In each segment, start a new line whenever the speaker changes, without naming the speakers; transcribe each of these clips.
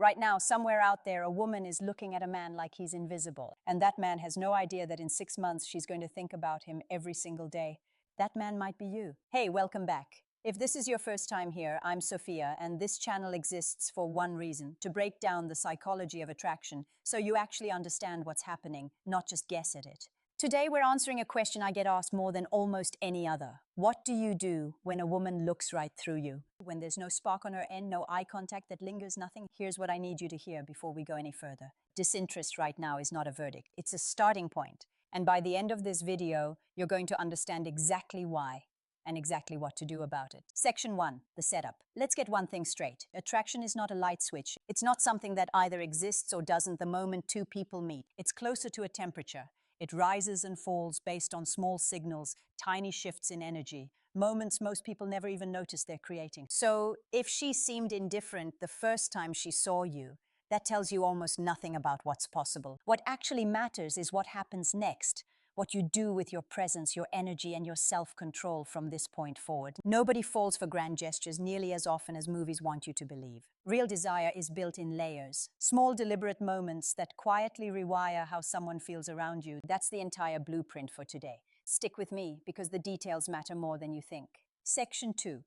Right now, somewhere out there, a woman is looking at a man like he's invisible, and that man has no idea that in 6 months she's going to think about him every single day. That man might be you. Hey, welcome back. If this is your first time here, I'm Sophia, and this channel exists for one reason: to break down the psychology of attraction so you actually understand what's happening, not just guess at it. Today, we're answering a question I get asked more than almost any other. What do you do when a woman looks right through you? When there's no spark on her end, no eye contact that lingers, nothing? Here's what I need you to hear before we go any further. Disinterest right now is not a verdict. It's a starting point. And by the end of this video, you're going to understand exactly why and exactly what to do about it. Section 1, the setup. Let's get one thing straight. Attraction is not a light switch. It's not something that either exists or doesn't the moment two people meet. It's closer to a temperature. It rises and falls based on small signals, tiny shifts in energy, moments most people never even notice they're creating. So if she seemed indifferent the first time she saw you, that tells you almost nothing about what's possible. What actually matters is what happens next, what you do with your presence, your energy, and your self-control from this point forward. Nobody falls for grand gestures nearly as often as movies want you to believe. Real desire is built in layers, small deliberate moments that quietly rewire how someone feels around you. That's the entire blueprint for today. Stick with me because the details matter more than you think. Section 2,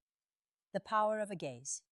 the power of a gaze.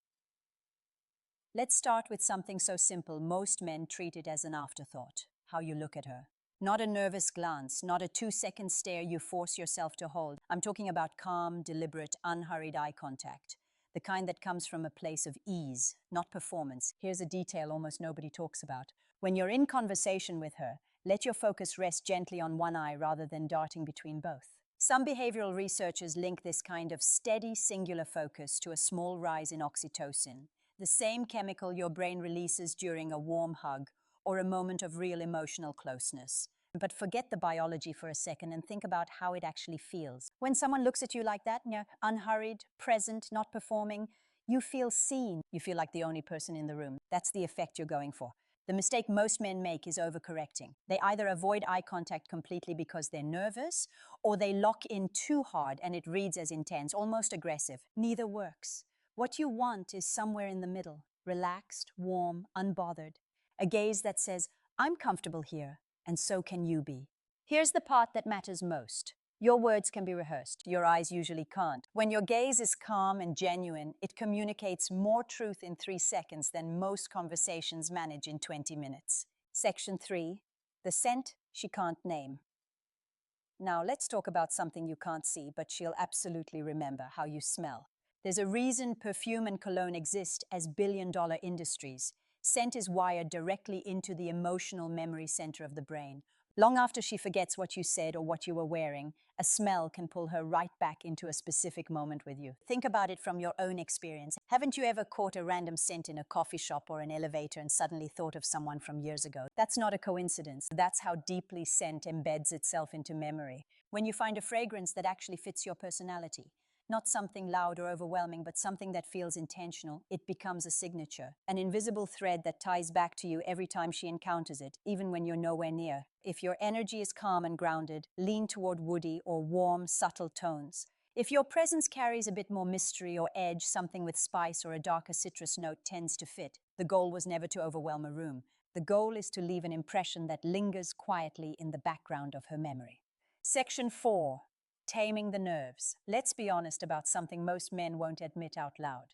Let's start with something so simple most men treat it as an afterthought: how you look at her. Not a nervous glance, not a 2-second stare you force yourself to hold. I'm talking about calm, deliberate, unhurried eye contact. The kind that comes from a place of ease, not performance. Here's a detail almost nobody talks about. When you're in conversation with her, let your focus rest gently on one eye rather than darting between both. Some behavioral researchers link this kind of steady, singular focus to a small rise in oxytocin, the same chemical your brain releases during a warm hug or a moment of real emotional closeness. But forget the biology for a second and think about how it actually feels. When someone looks at you like that, unhurried, present, not performing, you feel seen. You feel like the only person in the room. That's the effect you're going for. The mistake most men make is overcorrecting. They either avoid eye contact completely because they're nervous, or they lock in too hard and it reads as intense, almost aggressive. Neither works. What you want is somewhere in the middle, relaxed, warm, unbothered. A gaze that says, I'm comfortable here, and so can you be. Here's the part that matters most. Your words can be rehearsed, your eyes usually can't. When your gaze is calm and genuine, it communicates more truth in 3 seconds than most conversations manage in 20 minutes. Section 3, the scent she can't name. Now let's talk about something you can't see, but she'll absolutely remember: how you smell. There's a reason perfume and cologne exist as billion-dollar industries. Scent is wired directly into the emotional memory center of the brain. Long after she forgets what you said or what you were wearing, a smell can pull her right back into a specific moment with you. Think about it from your own experience. Haven't you ever caught a random scent in a coffee shop or an elevator and suddenly thought of someone from years ago? That's not a coincidence. That's how deeply scent embeds itself into memory. When you find a fragrance that actually fits your personality, not something loud or overwhelming, but something that feels intentional, it becomes a signature, an invisible thread that ties back to you every time she encounters it, even when you're nowhere near. If your energy is calm and grounded, lean toward woody or warm, subtle tones. If your presence carries a bit more mystery or edge, something with spice or a darker citrus note tends to fit. The goal was never to overwhelm a room. The goal is to leave an impression that lingers quietly in the background of her memory. Section 4. Taming the nerves. Let's be honest about something most men won't admit out loud.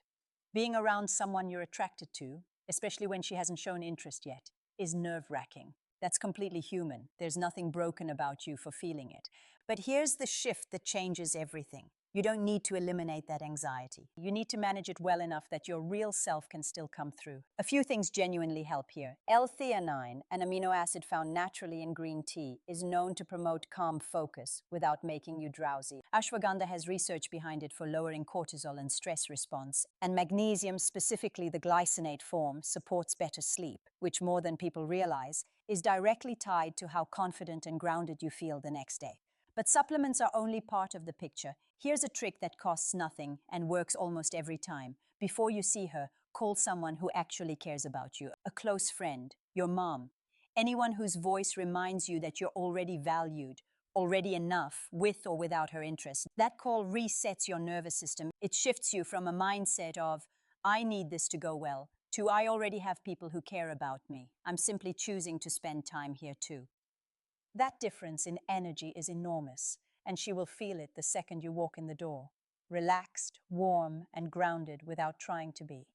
Being around someone you're attracted to, especially when she hasn't shown interest yet, is nerve-wracking. That's completely human. There's nothing broken about you for feeling it. But here's the shift that changes everything. You don't need to eliminate that anxiety. You need to manage it well enough that your real self can still come through. A few things genuinely help here. L-theanine, an amino acid found naturally in green tea, is known to promote calm focus without making you drowsy. Ashwagandha has research behind it for lowering cortisol and stress response. And magnesium, specifically the glycinate form, supports better sleep, which more than people realize is directly tied to how confident and grounded you feel the next day. But supplements are only part of the picture. Here's a trick that costs nothing and works almost every time. Before you see her, call someone who actually cares about you. A close friend, your mom, anyone whose voice reminds you that you're already valued, already enough, with or without her interest. That call resets your nervous system. It shifts you from a mindset of, I need this to go well, to I already have people who care about me. I'm simply choosing to spend time here too. That difference in energy is enormous, and she will feel it the second you walk in the door, relaxed, warm, and grounded without trying to be.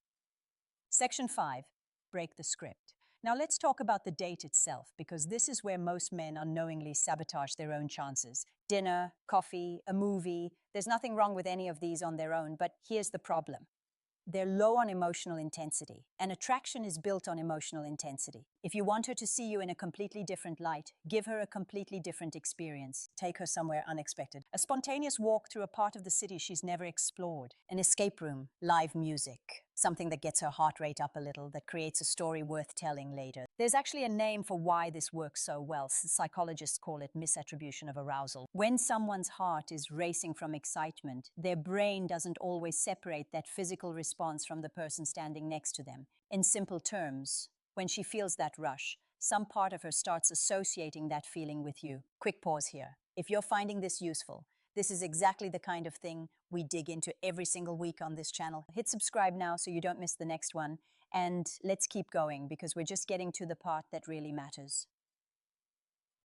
Section 5. Break the script. Now let's talk about the date itself, because this is where most men unknowingly sabotage their own chances. Dinner, coffee, a movie, there's nothing wrong with any of these on their own, but here's the problem. They're low on emotional intensity, and attraction is built on emotional intensity. If you want her to see you in a completely different light, give her a completely different experience. Take her somewhere unexpected. A spontaneous walk through a part of the city she's never explored. An escape room, live music, something that gets her heart rate up a little, that creates a story worth telling later. There's actually a name for why this works so well. Psychologists call it misattribution of arousal. When someone's heart is racing from excitement, their brain doesn't always separate that physical response from the person standing next to them. In simple terms, when she feels that rush, some part of her starts associating that feeling with you. Quick pause here. If you're finding this useful, this is exactly the kind of thing we dig into every single week on this channel. Hit subscribe now so you don't miss the next one. And let's keep going because we're just getting to the part that really matters.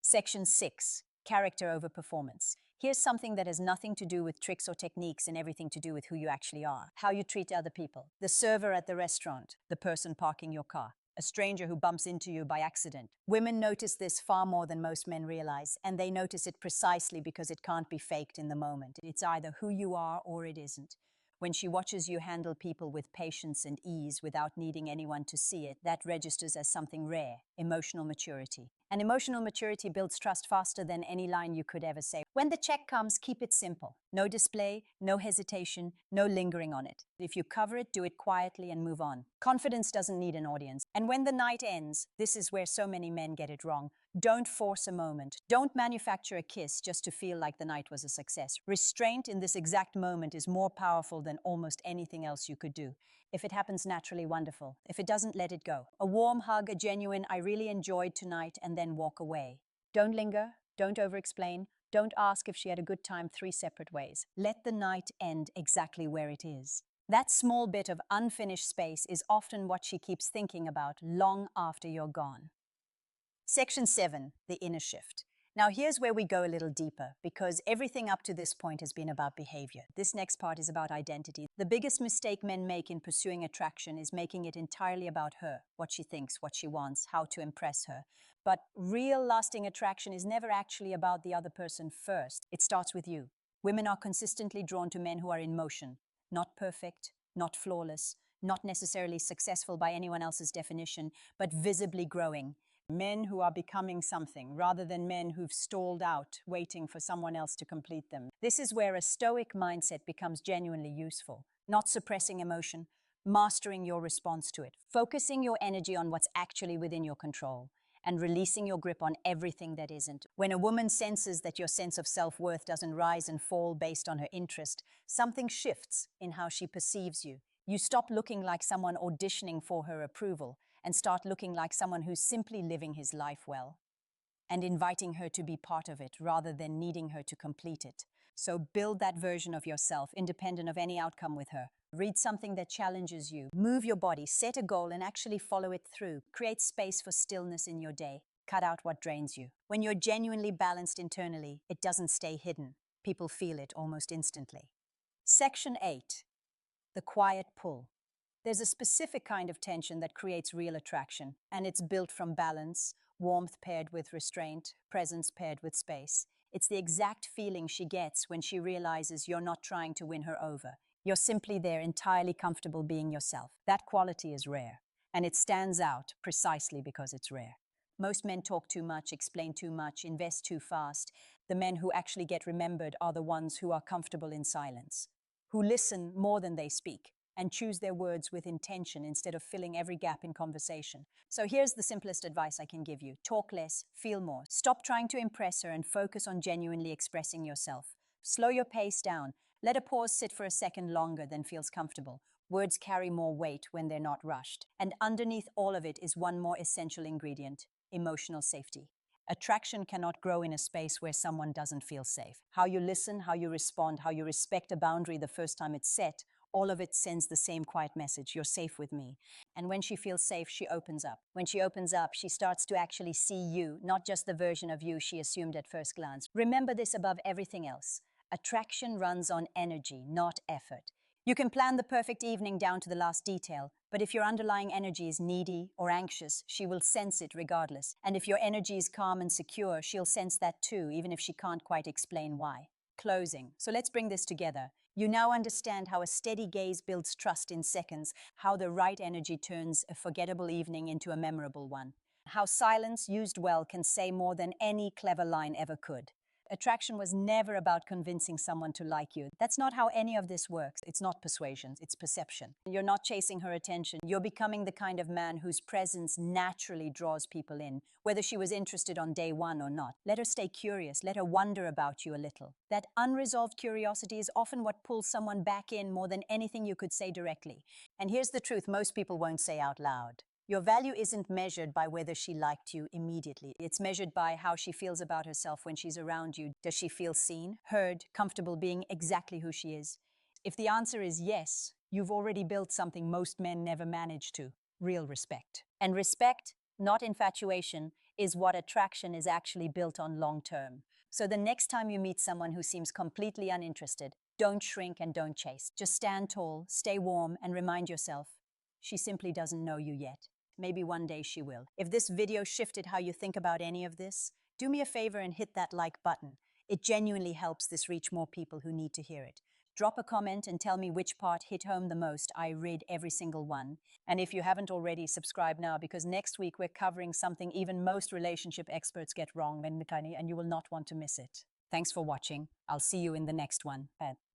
Section 6. Character over performance. Here's something that has nothing to do with tricks or techniques and everything to do with who you actually are. How you treat other people. The server at the restaurant. The person parking your car. A stranger who bumps into you by accident. Women notice this far more than most men realize, and they notice it precisely because it can't be faked in the moment. It's either who you are or it isn't. When she watches you handle people with patience and ease without needing anyone to see it, that registers as something rare, emotional maturity. And emotional maturity builds trust faster than any line you could ever say. When the check comes, keep it simple. No display, no hesitation, no lingering on it. If you cover it, do it quietly and move on. Confidence doesn't need an audience. And when the night ends, this is where so many men get it wrong. Don't force a moment. Don't manufacture a kiss just to feel like the night was a success. Restraint in this exact moment is more powerful than almost anything else you could do. If it happens naturally, wonderful. If it doesn't, let it go. A warm hug, a genuine, I really enjoyed tonight, and then walk away. Don't linger. Don't over-explain. Don't ask if she had a good time 3 separate ways. Let the night end exactly where it is. That small bit of unfinished space is often what she keeps thinking about long after you're gone. Section 7, the inner shift. Now here's where we go a little deeper, because everything up to this point has been about behavior. This next part is about identity. The biggest mistake men make in pursuing attraction is making it entirely about her, what she thinks, what she wants, how to impress her. But real lasting attraction is never actually about the other person first. It starts with you. Women are consistently drawn to men who are in motion, not perfect, not flawless, not necessarily successful by anyone else's definition, but visibly growing. Men who are becoming something, rather than men who've stalled out, waiting for someone else to complete them. This is where a stoic mindset becomes genuinely useful. Not suppressing emotion, mastering your response to it, focusing your energy on what's actually within your control, and releasing your grip on everything that isn't. When a woman senses that your sense of self-worth doesn't rise and fall based on her interest, something shifts in how she perceives you. You stop looking like someone auditioning for her approval and start looking like someone who's simply living his life well and inviting her to be part of it rather than needing her to complete it. So build that version of yourself independent of any outcome with her. Read something that challenges you. Move your body, set a goal, and actually follow it through. Create space for stillness in your day. Cut out what drains you. When you're genuinely balanced internally, it doesn't stay hidden. People feel it almost instantly. Section 8. The quiet pull. There's a specific kind of tension that creates real attraction, and it's built from balance, warmth paired with restraint, presence paired with space. It's the exact feeling she gets when she realizes you're not trying to win her over. You're simply there, entirely comfortable being yourself. That quality is rare, and it stands out precisely because it's rare. Most men talk too much, explain too much, invest too fast. The men who actually get remembered are the ones who are comfortable in silence, who listen more than they speak, and choose their words with intention instead of filling every gap in conversation. So here's the simplest advice I can give you. Talk less, feel more. Stop trying to impress her and focus on genuinely expressing yourself. Slow your pace down. Let a pause sit for a second longer than feels comfortable. Words carry more weight when they're not rushed. And underneath all of it is one more essential ingredient: emotional safety. Attraction cannot grow in a space where someone doesn't feel safe. How you listen, how you respond, how you respect a boundary the first time it's set, All of it sends the same quiet message: you're safe with me. And when she feels safe, she opens up. When she opens up, she starts to actually see you, not just the version of you she assumed at first glance. Remember this above everything else. Attraction runs on energy, not effort. You can plan the perfect evening down to the last detail, but if your underlying energy is needy or anxious, she will sense it regardless. And if your energy is calm and secure, she'll sense that too, even if she can't quite explain why. Closing. So let's bring this together. You now understand how a steady gaze builds trust in seconds, how the right energy turns a forgettable evening into a memorable one, how silence used well can say more than any clever line ever could. Attraction was never about convincing someone to like you. That's not how any of this works. It's not persuasion, it's perception. You're not chasing her attention. You're becoming the kind of man whose presence naturally draws people in, whether she was interested on day one or not. Let her stay curious. Let her wonder about you a little. That unresolved curiosity is often what pulls someone back in more than anything you could say directly. And here's the truth most people won't say out loud. Your value isn't measured by whether she liked you immediately. It's measured by how she feels about herself when she's around you. Does she feel seen, heard, comfortable being exactly who she is? If the answer is yes, you've already built something most men never manage to: real respect. And respect, not infatuation, is what attraction is actually built on long term. So the next time you meet someone who seems completely uninterested, don't shrink and don't chase. Just stand tall, stay warm, and remind yourself, she simply doesn't know you yet. Maybe one day she will. If this video shifted how you think about any of this, do me a favor and hit that like button. It genuinely helps this reach more people who need to hear it. Drop a comment and tell me which part hit home the most. I read every single one. And if you haven't already, subscribe now, because next week we're covering something even most relationship experts get wrong, and you will not want to miss it. Thanks for watching. I'll see you in the next one. Bye.